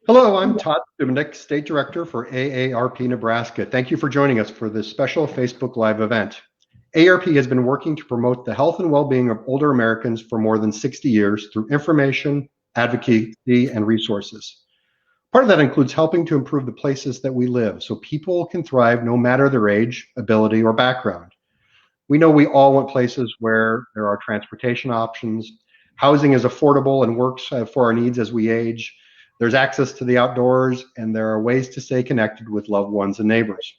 Hello, I'm Todd Dubnik, State Director for AARP Nebraska. Thank you for joining us for this special Facebook Live event. AARP has been working to promote the health and well-being of older Americans for more than 60 years through information, advocacy, and resources. Part of that includes helping to improve the places that we live so people can thrive no matter their age, ability, or background. We know we all want places where there are transportation options, housing is affordable and works for our needs as we age. There's access to the outdoors, and there are ways to stay connected with loved ones and neighbors.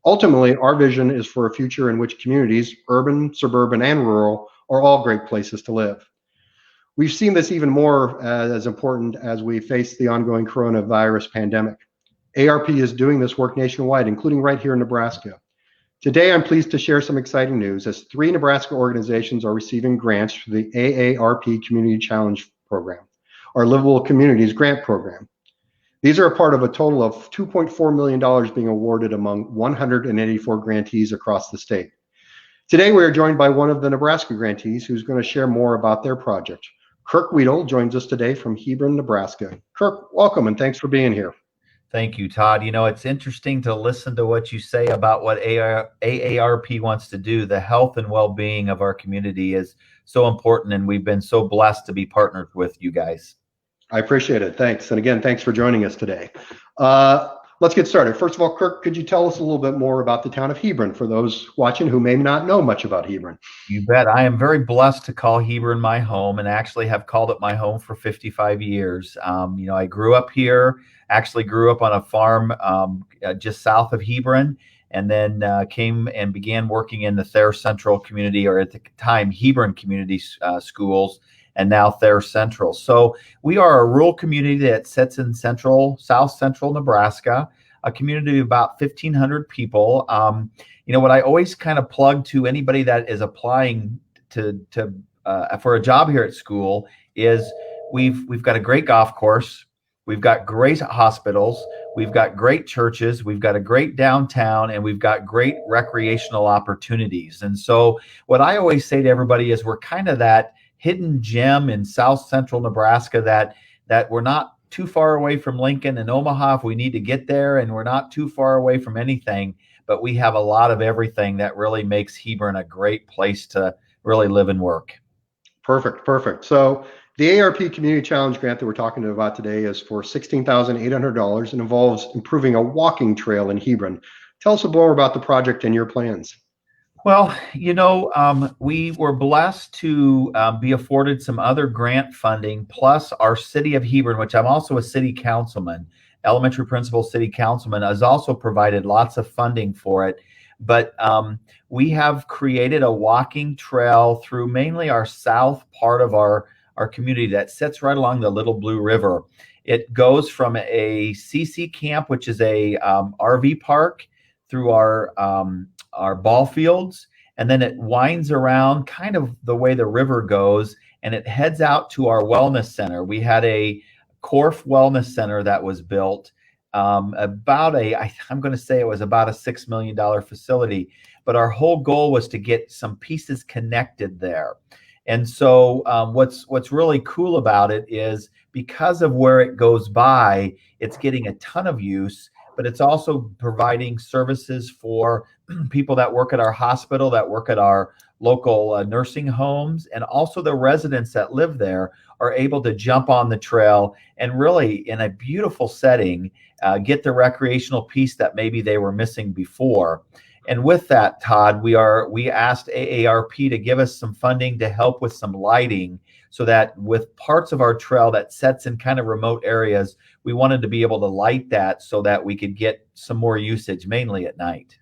Ultimately, our vision is for a future in which communities, urban, suburban, and rural, are all great places to live. We've seen this even more as important as we face the ongoing coronavirus pandemic. AARP is doing this work nationwide, including right here in Nebraska. Today, I'm pleased to share some exciting news as 3 Nebraska organizations are receiving grants for the AARP Community Challenge Program, our Livable Communities Grant Program. These are a part of a total of $2.4 million being awarded among 184 grantees across the state. Today, we are joined by one of the Nebraska grantees who's going to share more about their project. Kurk Weidel joins us today from Hebron, Nebraska. Kurk, welcome and thanks for being here. Thank you, Todd. You know, it's interesting to listen to what you say about what AARP wants to do. The health and well-being of our community is so important, and we've been so blessed to be partnered with you guys. I appreciate it. Thanks. And again, thanks for joining us today. Let's get started. First of all, Kurk, could you tell us a little bit more about the town of Hebron for those watching who may not know much about Hebron? You bet. I am very blessed to call Hebron my home and actually have called it my home for 55 years. I grew up here, actually grew up on a farm just south of Hebron, and then came and began working in the Thayer Central community, or at the time, Hebron Community Schools, and now Thayer Central. So we are a rural community that sits in south central Nebraska, a community of about 1,500 people. What I always kind of plug to anybody that is applying for a job here at school is we've got a great golf course, we've got great hospitals, we've got great churches, we've got a great downtown, and we've got great recreational opportunities. And so what I always say to everybody is we're kind of that hidden gem in south central Nebraska that we're not too far away from Lincoln and Omaha if we need to get there, and we're not too far away from anything, but we have a lot of everything that really makes Hebron a great place to really live and work. Perfect. So the AARP Community Challenge grant that we're talking about today is for $16,800 and involves improving a walking trail in Hebron. Tell us a little more about the project and your plans. Well, we were blessed to be afforded some other grant funding, plus our city of Hebron, which I'm also a city councilman, elementary principal city councilman, has also provided lots of funding for it. But we have created a walking trail through mainly our south part of our community that sits right along the Little Blue River. It goes from a CC camp, which is a RV park, through our ball fields, and then it winds around kind of the way the river goes, and it heads out to our wellness center. We had a Korf Wellness Center that was built I'm going to say it was about a $6 million facility, but our whole goal was to get some pieces connected there. And so what's really cool about it is because of where it goes by, it's getting a ton of use, but it's also providing services for people that work at our hospital, that work at our local nursing homes, and also the residents that live there are able to jump on the trail and really, in a beautiful setting, get the recreational piece that maybe they were missing before. And with that, Todd, we asked AARP to give us some funding to help with some lighting, so that with parts of our trail that sets in kind of remote areas, we wanted to be able to light that so that we could get some more usage, mainly at night.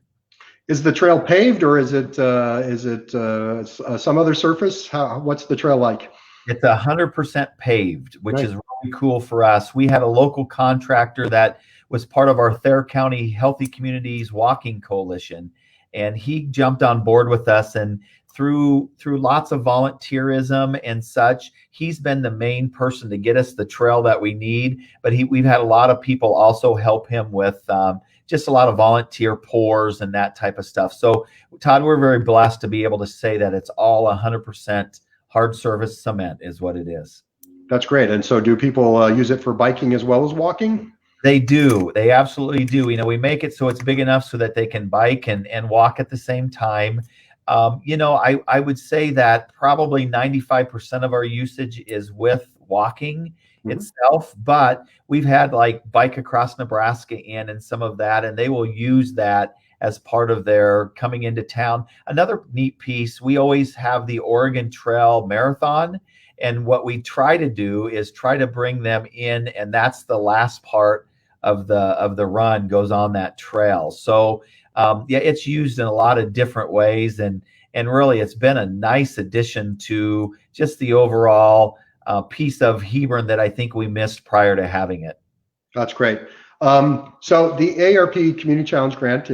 Is the trail paved, or is it some other surface? What's the trail like? It's 100% paved, which is really cool for us. We had a local contractor that was part of our Thayer County Healthy Communities Walking Coalition, and he jumped on board with us, and through lots of volunteerism and such, he's been the main person to get us the trail that we need. But we've had a lot of people also help him with just a lot of volunteer pours and that type of stuff. So, Todd, we're very blessed to be able to say that it's all 100% hard surface cement is what it is. That's great. And so do people use it for biking as well as walking? They do. They absolutely do. We make it so it's big enough so that they can bike and walk at the same time. I would say that probably 95% of our usage is with walking itself, but we've had like Bike Across Nebraska in and some of that, and they will use that as part of their coming into town. Another neat piece, we always have the Oregon Trail Marathon. And what we try to do is try to bring them in, and that's the last part of the run goes on that trail. So yeah, it's used in a lot of different ways, and really it's been a nice addition to just the overall piece of Hebron that I think we missed prior to having it. That's great. So the AARP Community Challenge Grant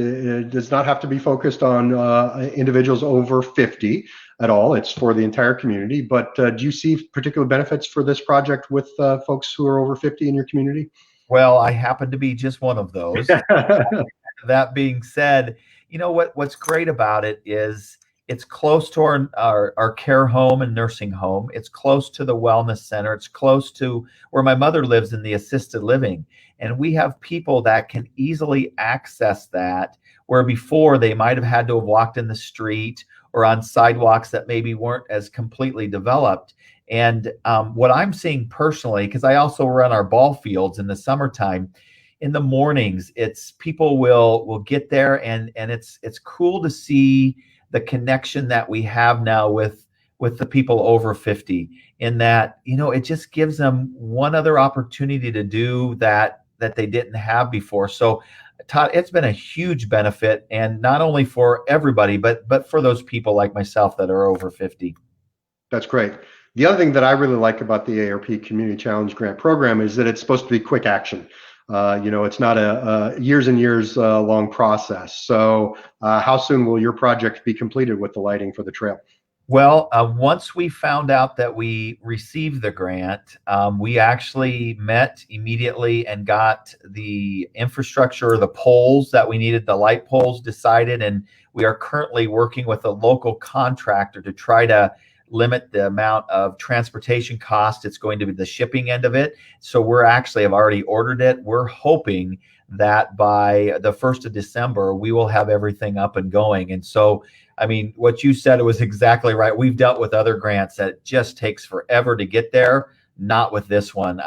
does not have to be focused on individuals over 50 at all. It's for the entire community. But do you see particular benefits for this project with folks who are over 50 in your community? Well, I happen to be just one of those. That being said, what's great about it is it's close to our care home and nursing home. It's close to the wellness center. It's close to where my mother lives in the assisted living. And we have people that can easily access that, where before they might have had to have walked in the street or on sidewalks that maybe weren't as completely developed. And what I'm seeing personally, because I also run our ball fields in the summertime, in the mornings, it's people will get there, and it's cool to see the connection that we have now with the people over 50, in that, it just gives them one other opportunity to do that they didn't have before. So Todd, it's been a huge benefit, and not only for everybody, but for those people like myself that are over 50. That's great. The other thing that I really like about the AARP Community Challenge Grant Program is that it's supposed to be quick action. It's not a years and years long process. So how soon will your project be completed with the lighting for the trail? Well, once we found out that we received the grant, we actually met immediately and got the infrastructure, the poles that we needed, the light poles decided, and we are currently working with a local contractor to try to limit the amount of transportation cost. It's going to be the shipping end of it. So we're actually have already ordered it. We're hoping that by the 1st of December, we will have everything up and going. And so, I mean, what you said was exactly right. We've dealt with other grants that it just takes forever to get there. Not with this one.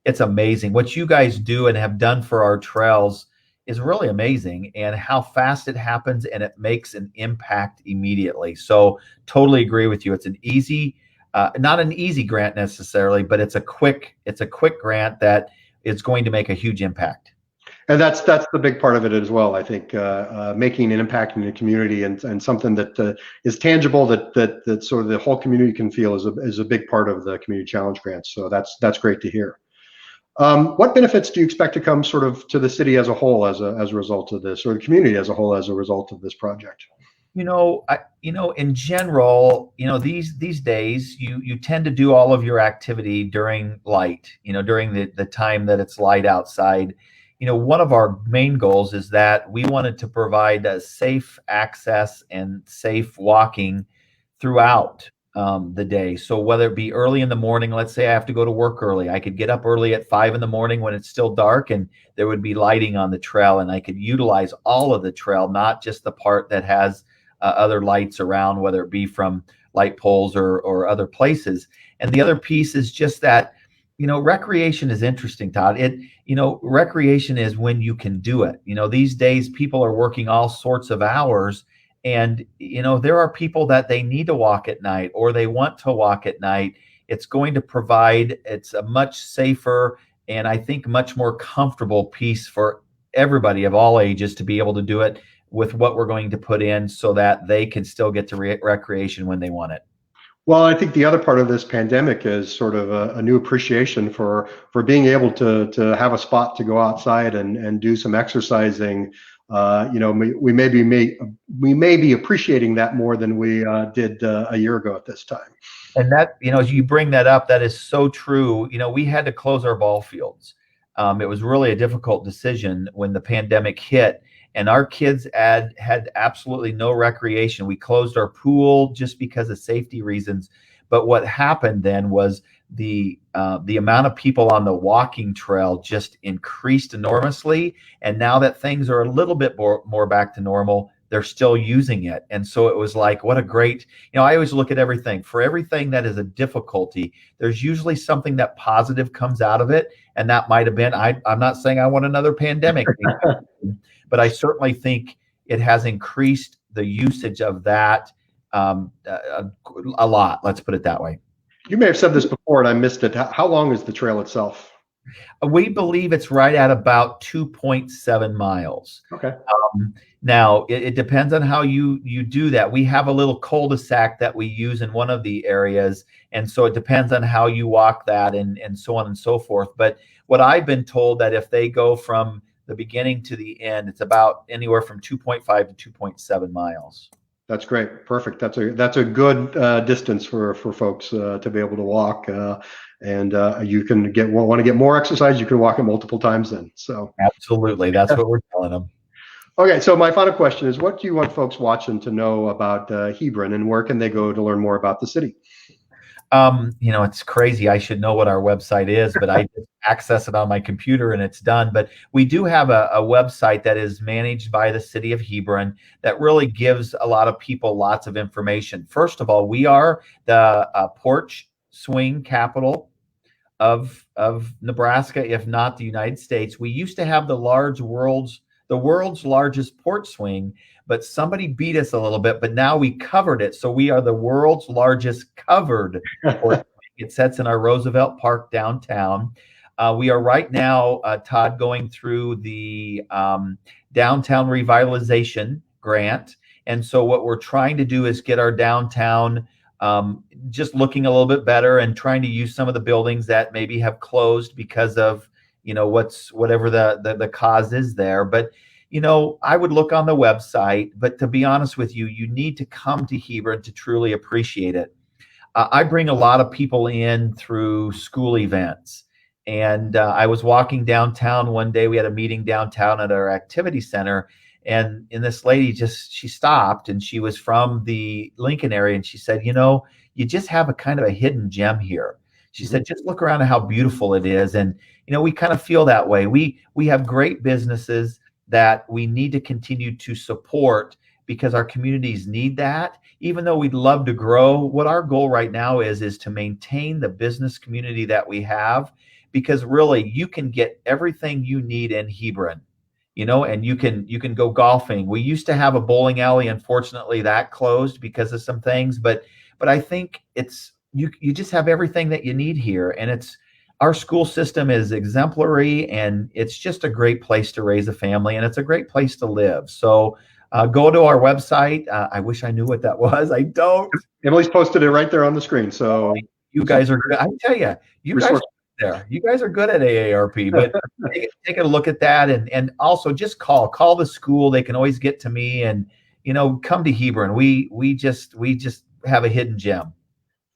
It's amazing what you guys do and have done for our trails is really amazing, and how fast it happens, and it makes an impact immediately. So totally agree with you. It's an easy, not an easy grant necessarily, but it's a quick grant that is going to make a huge impact. And that's the big part of it as well. I think making an impact in the community and something that is tangible that sort of the whole community can feel is a big part of the community challenge grants. So that's great to hear. What benefits do you expect to come sort of to the city as a whole as a result of this, or the community as a whole as a result of this project? In general, these days, you tend to do all of your activity during light, during the time that it's light outside. One of our main goals is that we wanted to provide a safe access and safe walking throughout the day. So whether it be early in the morning, let's say I have to go to work early, I could get up early at 5 in the morning when it's still dark, and there would be lighting on the trail, and I could utilize all of the trail, not just the part that has other lights around, whether it be from light poles or other places. And the other piece is just that, recreation is interesting, Todd. Recreation is when you can do it. These days people are working all sorts of hours, and, there are people that they need to walk at night, or they want to walk at night. It's going to provide, it's a much safer and I think much more comfortable piece for everybody of all ages to be able to do it with what we're going to put in, so that they can still get to recreation when they want it. Well, I think the other part of this pandemic is sort of a new appreciation for being able to have a spot to go outside and do some exercising. We may be appreciating that more than we did a year ago at this time. And that, as you bring that up, that is so true. We had to close our ball fields. It was really a difficult decision when the pandemic hit. and our kids had absolutely no recreation. We closed our pool just because of safety reasons. But what happened then was the amount of people on the walking trail just increased enormously. And now that things are a little bit more back to normal, they're still using it. And so it was like, what a great, I always look at everything. For everything that is a difficulty, there's usually something that positive comes out of it. And that might have been, I'm not saying I want another pandemic, but I certainly think it has increased the usage of that a lot. Let's put it that way. You may have said this before and I missed it. How long is the trail itself? We believe it's right at about 2.7 miles. Okay. Now, it depends on how you do that. We have a little cul-de-sac that we use in one of the areas, and so it depends on how you walk that and so on and so forth. But what I've been told that if they go from the beginning to the end, it's about anywhere from 2.5 to 2.7 miles. That's great. Perfect. That's a good distance for folks to be able to walk. And you can want to get more exercise, you can walk it multiple times then. So absolutely, that's what we're telling them. Okay, so my final question is, what do you want folks watching to know about Hebron, and where can they go to learn more about the city? It's crazy. I should know what our website is, but I just access it on my computer and it's done. But we do have a website that is managed by the city of Hebron that really gives a lot of people lots of information. First of all, we are the porch swing capital of Nebraska, if not the United States. We used to have the world's largest porch swing, but somebody beat us a little bit, but now we covered it. So we are the world's largest covered porch swing. It sets in our Roosevelt Park downtown. We are right now, Todd, going through the downtown revitalization grant. And so what we're trying to do is get our downtown just looking a little bit better and trying to use some of the buildings that maybe have closed because of whatever the cause is there. But I would look on the website, but to be honest with you, you need to come to Hebron to truly appreciate it. I bring a lot of people in through school events, and I was walking downtown one day. We had a meeting downtown at our activity center, and this lady she stopped, and she was from the Lincoln area, and she said, you just have a kind of a hidden gem here. She said, just look around at how beautiful it is. And, we kind of feel that way. We have great businesses that we need to continue to support because our communities need that. Even though we'd love to grow, what our goal right now is to maintain the business community that we have, because really you can get everything you need in Hebron, and you can go golfing. We used to have a bowling alley. Unfortunately, that closed because of some things, but I think you just have everything that you need here. And our school system is exemplary, and it's just a great place to raise a family, and it's a great place to live. So go to our website. I wish I knew what that was. I don't. Emily's posted it right there on the screen. So you guys are good. I tell you, you guys are there. You guys are good at AARP, but take a look at that, and also just call the school. They can always get to me, and come to Hebron. We just have a hidden gem.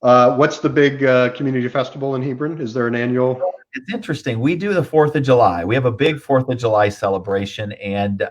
What's the big community festival in Hebron? Is there an annual? It's interesting. We do the 4th of July. We have a big 4th of July celebration, and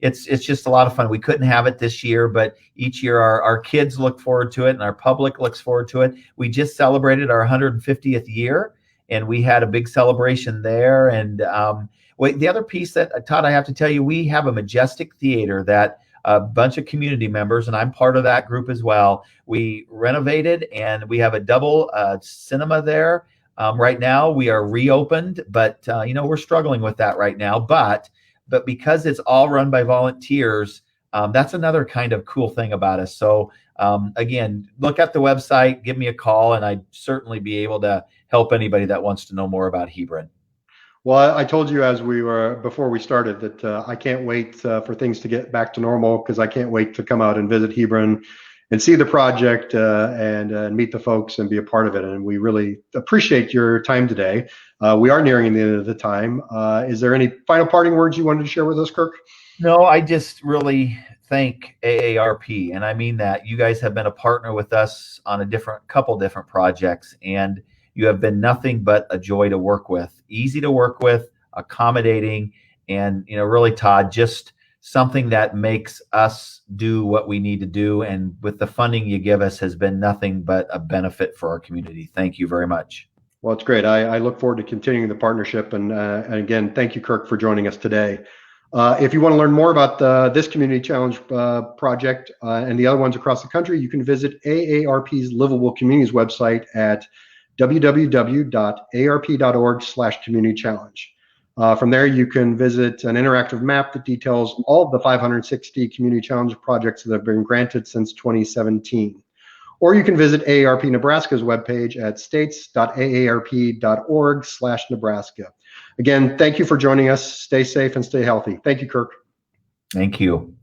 it's just a lot of fun. We couldn't have it this year, but each year our kids look forward to it, and our public looks forward to it. We just celebrated our 150th year, and we had a big celebration there. And the other piece that, Todd, I have to tell you, we have a majestic theater that a bunch of community members, and I'm part of that group as well. We renovated, and we have a double cinema there. Right now we are reopened, but we're struggling with that right now. But because it's all run by volunteers, that's another kind of cool thing about us. So again, look at the website, give me a call, and I'd certainly be able to help anybody that wants to know more about Hebron. Well, I told you before we started that I can't wait for things to get back to normal, because I can't wait to come out and visit Hebron and see the project and meet the folks and be a part of it. And we really appreciate your time today. We are nearing the end of the time. Is there any final parting words you wanted to share with us, Kurk? No, I just really thank AARP, and I mean that. You guys have been a partner with us on a couple different projects, and you have been nothing but a joy to work with, easy to work with, accommodating, and really, Todd, just something that makes us do what we need to do. And with the funding you give us has been nothing but a benefit for our community. Thank you very much. Well, it's great. I look forward to continuing the partnership. And again, thank you, Kurk, for joining us today. If you want to learn more about this Community Challenge project and the other ones across the country, you can visit AARP's Livable Communities website at www.aarp.org/community challenge. From there, you can visit an interactive map that details all of the 560 Community Challenge projects that have been granted since 2017. Or you can visit AARP Nebraska's webpage at states.aarp.org/Nebraska. Again, thank you for joining us. Stay safe and stay healthy. Thank you, Kurk. Thank you.